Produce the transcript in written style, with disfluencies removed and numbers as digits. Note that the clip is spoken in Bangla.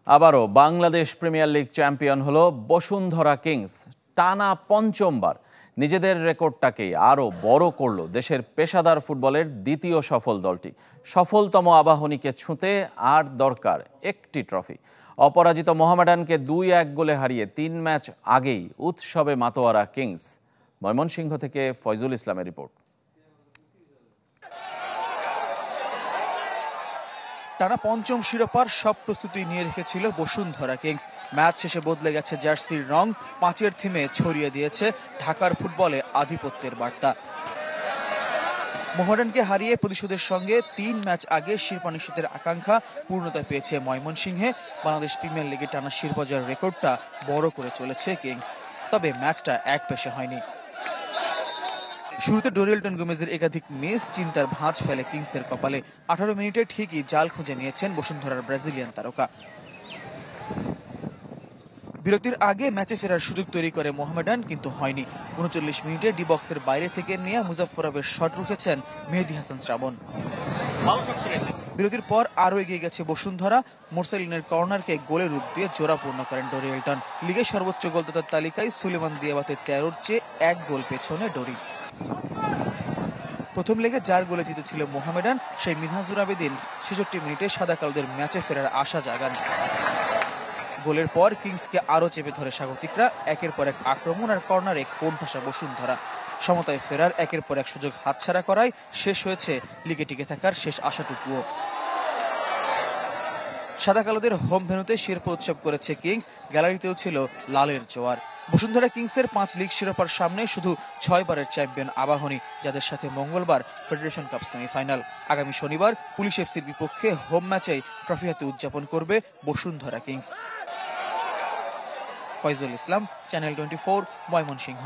আবারও বাংলাদেশ প্রিমিয়ার লিগ চ্যাম্পিয়ন হলো বসুন্ধরা কিংস। টানা পঞ্চমবার নিজেদের রেকর্ডটাকেই আরও বড় করল দেশের পেশাদার ফুটবলের দ্বিতীয় সফল দলটি। সফলতম আবাহনীকে ছুঁতে আর দরকার একটি ট্রফি। অপরাজিত মোহামেডানকে 2-1 গোলে হারিয়ে 3 ম্যাচ আগেই উৎসবে মাতোয়ারা কিংস। ময়মনসিংহ থেকে ফয়জুল ইসলামের রিপোর্ট। টানা পঞ্চম শিরোপার সব প্রস্তুতি নিয়ে রেখেছিল বসুন্ধরা কিংস। ম্যাচ শেষে বদলে গেছে জার্সির রং, পাঁচের থিমে ছড়িয়ে দিয়েছে ঢাকার ফুটবলে আধিপত্যের বার্তা। মোহামেডানকে হারিয়ে প্রতিশোধের সঙ্গে 3 ম্যাচ আগে শিরোপা নিশ্চিতের আকাঙ্ক্ষা পূর্ণতা পেয়েছে ময়মনসিংহে। বাংলাদেশ প্রিমিয়ার লিগে টানা শিরোপা জয়ের রেকর্ডটা বড় করে চলেছে কিংস। তবে ম্যাচটা একপেশে হয়নি। শুরুতে ডোরিয়েলটন গোমেজের একাধিক মিস চিন্তার ভাঁজ ফেলে কিংসের কপালে। 18 মিনিটে ঠিকই জাল খুঁজে নিয়েছেন বসুন্ধরার ব্রাজিলিয়ান তারকা। বিরতির আগে ম্যাচে ফেরার সুযোগ তৈরি করে মোহামেডান, কিন্তু হয়নি। 39 মিনিটে ডি বক্সের বাইরে থেকে নিয়ে মুজাফফরাবের শট রুখেছেন মেহেদী হাসান শ্রাবণ। বিরতির পর আরও এগিয়ে গেছে বসুন্ধরা। মোরসালিনের কর্নারকে গোলে রূপ দিয়ে জোড়া পূর্ণ করেন ডোরিয়েলটন। লিগের সর্বোচ্চ গোলদাতার তালিকায় সুলেমান দিয়াবাতে 13-র চেয়ে 1 গোল পেছনে ডোরি। প্রথম লেগে যার গোলে জিতেছিল মোহামেডান, সেই মিনহাজুর আবেদিন 66 মিনিটে সাদা কালোদের ম্যাচে ফেরার আশা জাগান। গোলের পর কিংসকে আরও চেপে ধরে স্বাগতিকরা। একের পর এক আক্রমণ আর কর্নারে কোণঠাসা বসুন্ধরা। সমতায় ফেরার একের পর এক সুযোগ হাতছাড়া করায় শেষ হয়েছে লিগে টিকে থাকার শেষ আশাটুকুও। সাদা কালোদের হোম ভেন্যুতে শিরোপা উৎসব করেছে কিংস, গ্যালারিতেও ছিল লালের জোয়ার। বসুন্ধরা কিংসের 5 লিগ শিরোপার সামনে শুধু 6 বারের চ্যাম্পিয়ন আবাহনী, যাদের সাথে মঙ্গলবার ফেডারেশন কাপ সেমিফাইনাল। আগামী শনিবার পুলিশ এফসির বিপক্ষে হোম ম্যাচেই ট্রফি হাতে উদযাপন করবে বসুন্ধরা কিংস। ফয়জুল ইসলাম, চ্যানেল 24, ময়মনসিংহ।